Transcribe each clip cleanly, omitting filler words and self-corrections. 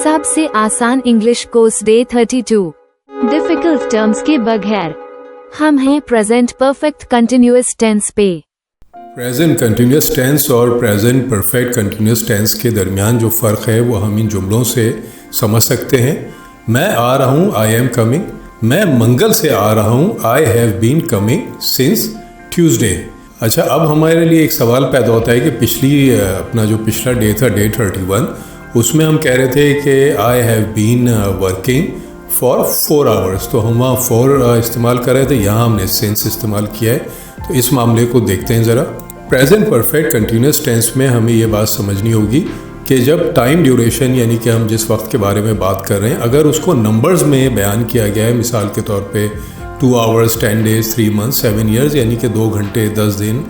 सबसे आसान English course day 32। Difficult terms के बगैर। हम हैं प्रेजेंट परफेक्ट कंटिन्यूअस टेंस पे। प्रेजेंट कंटिन्यूअस टेंस और प्रेजेंट परफेक्ट कंटिन्यूअस टेंस के दरमियान जो फ़र्क है वो हम इन जुमलों से समझ सकते हैं। मैं आ रहा हूँ, आई एम कमिंग। मैं मंगल से आ रहा हूँ, I have been coming since Tuesday. अच्छा, अब हमारे लिए एक सवाल पैदा होता है कि अपना जो पिछला डे था, डे 31, उसमें हम कह रहे थे कि I have been working for 4 hours. तो हम वहाँ 4 इस्तेमाल कर रहे थे, यहाँ हमने सिंस इस्तेमाल किया है। तो इस मामले को देखते हैं ज़रा। प्रेजेंट परफेक्ट कंटिन्यूअस टेंस में हमें ये बात समझनी होगी कि जब टाइम ड्यूरेशन यानी कि हम जिस वक्त के बारे में बात कर रहे हैं, अगर उसको नंबर्स में बयान किया गया है, मिसाल के तौर पे 2 आवर्स, 10 डेज, 3 मंथ्स, 7 ईयर्स, यानी कि 2 घंटे, 10 दिन,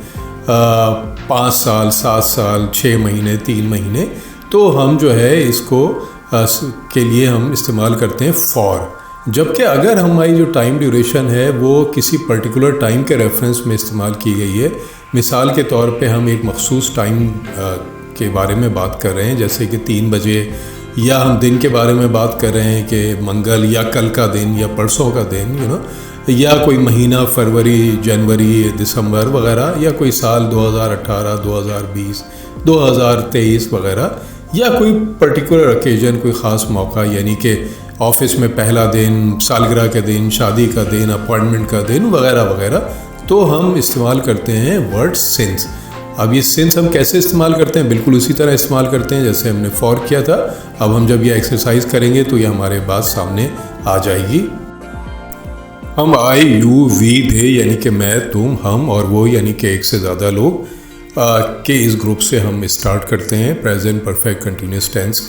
5 साल, 7 साल, 6 महीने, 3 महीने, तो हम जो है इसको के लिए हम इस्तेमाल करते हैं फॉर। जबकि अगर हमारी जो टाइम ड्यूरेशन है वो किसी पर्टिकुलर टाइम के रेफरेंस में इस्तेमाल की गई है, मिसाल के तौर पे हम एक मखसूस टाइम के बारे में बात कर रहे हैं, जैसे कि 3 बजे, या हम दिन के बारे में बात कर रहे हैं कि मंगल या कल का दिन या परसों का दिन, या कोई महीना, फरवरी, जनवरी, दिसंबर वगैरह, या कोई साल 2018, 2020, 2023 वगैरह, या कोई पर्टिकुलर ओकेजन, कोई ख़ास मौका, यानी कि ऑफिस में पहला दिन, सालगिरह के दिन, शादी का दिन, अपॉइंटमेंट का दिन वगैरह वगैरह, तो हम इस्तेमाल करते हैं वर्ड सिंस। अब ये सिंस हम कैसे इस्तेमाल करते हैं? बिल्कुल उसी तरह इस्तेमाल करते हैं जैसे हमने फॉर किया था। अब हम जब ये एक्सरसाइज करेंगे तो ये हमारे बात सामने आ जाएगी। हम आई, यू, वी, दे यानी कि मैं, तुम, हम और वो यानी कि एक से ज़्यादा लोग के इस ग्रुप से हम स्टार्ट करते हैं प्रेजेंट परफेक्ट कंटिन्यूअस टेंस।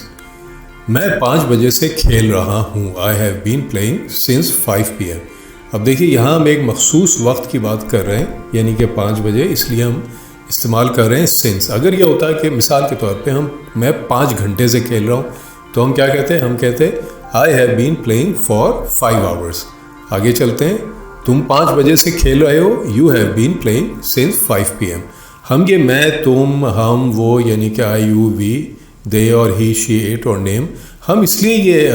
मैं 5 बजे से खेल रहा हूँ, I have been playing since 5 PM। अब देखिए, यहाँ हम एक मखसूस वक्त की बात कर रहे हैं, यानी कि 5 बजे, इसलिए हम इस्तेमाल कर रहे हैं सिंस। अगर यह होता है कि मिसाल के तौर पे मैं 5 घंटे से खेल रहा हूँ, तो हम क्या कहते हैं? हम कहते हैं I have been playing for 5 hours. आगे चलते हैं। तुम 5 बजे से खेल रहे हो, you have been playing since 5 PM। हम ये मैं, तुम, हम, वो यानी कि आई, यू, वी, दे और ही, शी, इट और नेम, हम इसलिए ये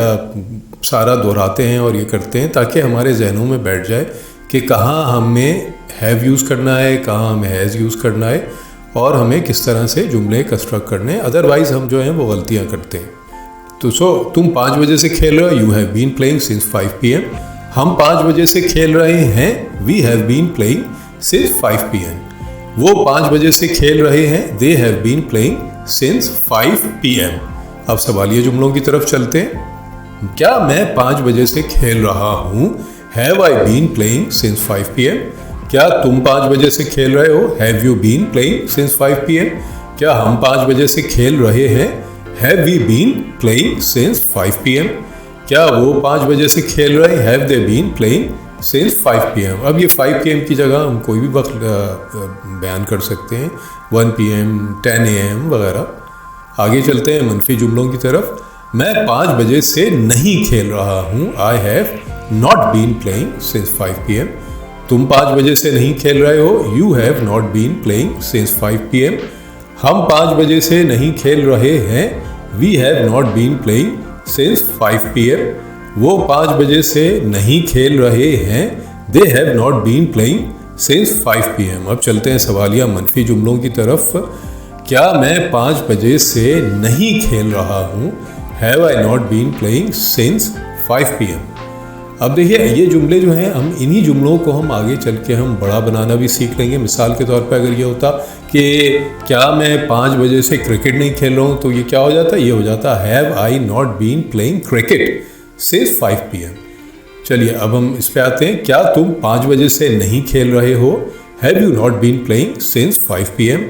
सारा दोहराते हैं और ये करते हैं ताकि हमारे जहनों में बैठ जाए कि कहाँ हमें हैव यूज़ करना है, कहाँ हमें हैज़ यूज़ करना है, और हमें किस तरह से जुमले कंस्ट्रक्ट करने हैं। अदरवाइज़ हम जो हैं वो गलतियाँ करते हैं। तो तुम 5 बजे से खेल रहे हो, you have been playing since 5 PM। हम 5 बजे से खेल रहे हैं, we have been playing since 5 PM। वो 5 बजे से खेल रहे हैं, they have been playing since 5 PM। अब सवालिया जुमलों की तरफ चलते हैं। क्या मैं 5 बजे से खेल रहा हूँ, have I been playing since 5 PM। क्या तुम 5 बजे से खेल रहे हो, have you been playing since 5 PM। क्या हम 5 बजे से खेल रहे हैं, have we been playing since 5 PM। क्या वो 5 बजे से खेल रहे हैं, have they been playing since 5 PM। अब ये 5 PM की जगह हम कोई भी वक्त बयान कर सकते हैं, 1 PM, 10 AM वगैरह। आगे चलते हैं मनफी जुमलों की तरफ। मैं 5 बजे से नहीं खेल रहा हूँ, I have not been playing since 5 PM। तुम 5 बजे से नहीं खेल रहे हो, you have not been playing since 5 PM। हम 5 बजे से नहीं खेल रहे हैं, we have not been playing since 5 PM। वो 5 बजे से नहीं खेल रहे हैं, they have not been playing since 5 PM। अब चलते हैं सवालिया मनफी जुमलों की तरफ। क्या मैं 5 बजे से नहीं खेल रहा हूँ, have I not been playing since 5 PM। अब देखिए, ये जुमले जो हैं, हम इन्हीं जुमलों को हम आगे चल के हम बड़ा बनाना भी सीख लेंगे। मिसाल के तौर पे अगर ये होता कि क्या मैं 5 बजे से क्रिकेट नहीं खेल रहा हूँ, तो ये क्या हो जाता? ये हो जाता have I not been playing cricket since 5 PM। चलिए, अब हम इस पे आते हैं। क्या तुम 5 बजे से नहीं खेल रहे हो, have you not been playing since 5 PM।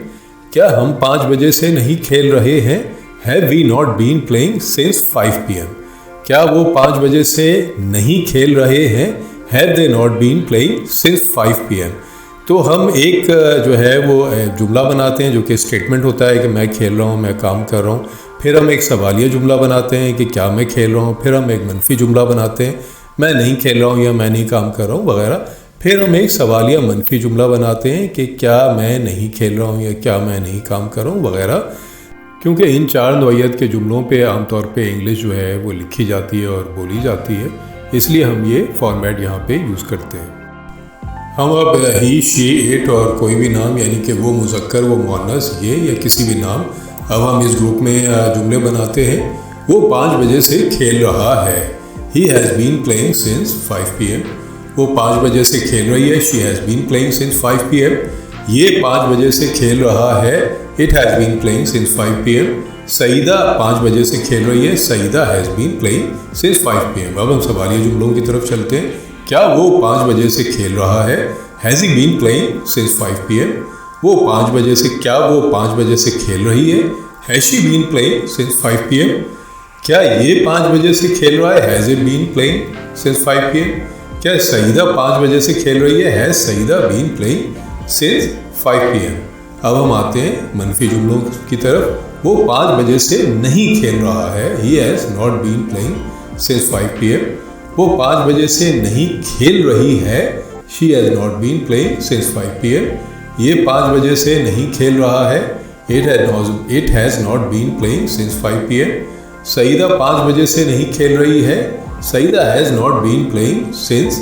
क्या हम 5 बजे से नहीं खेल रहे हैं, have we not been playing since 5 PM। क्या वो 5 बजे से नहीं खेल रहे हैं, have they not been playing since 5 PM। तो हम एक जो है वो जुमला बनाते हैं जो कि स्टेटमेंट होता है कि मैं खेल रहा हूँ, मैं काम कर रहा हूँ। फिर हम एक सवालिया जुमला बनाते हैं कि क्या मैं खेल रहा हूँ। फिर हम एक मनफी जुमला बनाते हैं, मैं नहीं खेल रहा हूँ या मैं नहीं काम कर रहा हूँ वगैरह। फिर हम एक सवालिया मनफी जुमला बनाते हैं कि क्या मैं नहीं खेल रहा हूँ या क्या मैं नहीं काम कर रहा हूँ वगैरह। क्योंकि इन 4 नौइयत के जुमलों पे आमतौर पे इंग्लिश जो है वो लिखी जाती है और बोली जाती है, इसलिए हम ये फॉर्मेट यहाँ पे यूज़ करते हैं। हम अब ही, शी, इट और कोई भी नाम यानी कि वो मुज़क्कर वो मुअन्नस ये या किसी भी नाम, अब हम इस ग्रुप में जुमले बनाते हैं। वो 5 बजे से खेल रहा है। He has been playing since 5 PM। वो 5 बजे से खेल रही है। She has been playing since 5 PM। ये 5 बजे से खेल रहा है। It has been playing since 5 PM। Saida 5 बजे से खेल रही है। Saida has been playing since 5 PM। अब हम सवालिया जुमलों की तरफ चलते हैं। क्या वो 5 बजे से खेल रहा है? Has he been playing since 5 PM। वो 5 बजे से, क्या वो 5 बजे से खेल रही है? Has she been playing since 5 PM। क्या ये 5 बजे से खेल रहा है? Has it been playing since 5 PM। क्या सईदा 5 बजे से खेल रही है? Has Saida been playing since 5 PM। अब हम आते हैं मनफी जुमलों की तरफ। वो 5 बजे से नहीं खेल रहा है। He has not been playing since 5 PM। वो 5 बजे से नहीं खेल रही है। She has not been playing since 5 PM। ये 5 बजे से नहीं खेल रहा है। It has not been playing since 5 PM। Saida 5 बजे से नहीं खेल रही है। Saida has not been playing since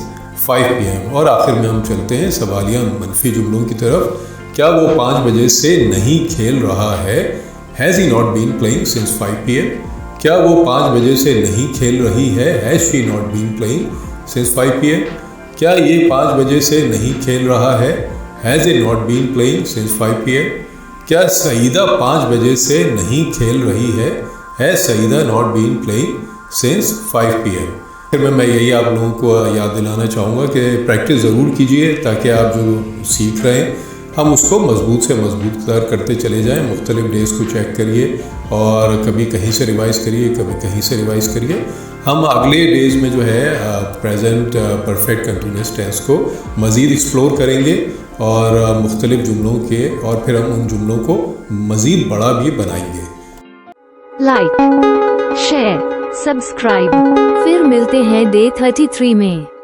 5 PM। और आखिर में हम चलते हैं सवालिया मनफी जुमलों की तरफ। क्या वो 5 बजे से नहीं खेल रहा है? Has he not been playing since 5 PM। क्या वो 5 बजे से नहीं खेल रही है? Has she not been playing since 5 PM। क्या ये 5 बजे से नहीं खेल रहा है? Has it not been playing since 5 PM। क्या सईदा 5 बजे से नहीं खेल रही है? Has Saida not been playing since 5 PM। फिर मैं यही आप लोगों को याद दिलाना चाहूँगा कि प्रैक्टिस ज़रूर कीजिए ताकि आप जो सीख रहे हैं हम उसको मजबूत से मजबूत करते चले जाएं। मुख्तलिफ डेज़ को चेक करिए और कभी कहीं से रिवाइज़ करिए, कभी कहीं से रिवाइज़ करिए। हम अगले डेज़ में जो है प्रेजेंट परफेक्ट कंटिन्यूस टेंस को मज़ीद एक्सप्लोर करेंगे और मुख्तलिफ जुमलों के, और फिर हम उन जुमलों को मज़ीद बड़ा भी बनाएंगे। Like, share, subscribe. फिर मिलते हैं डे 33 में।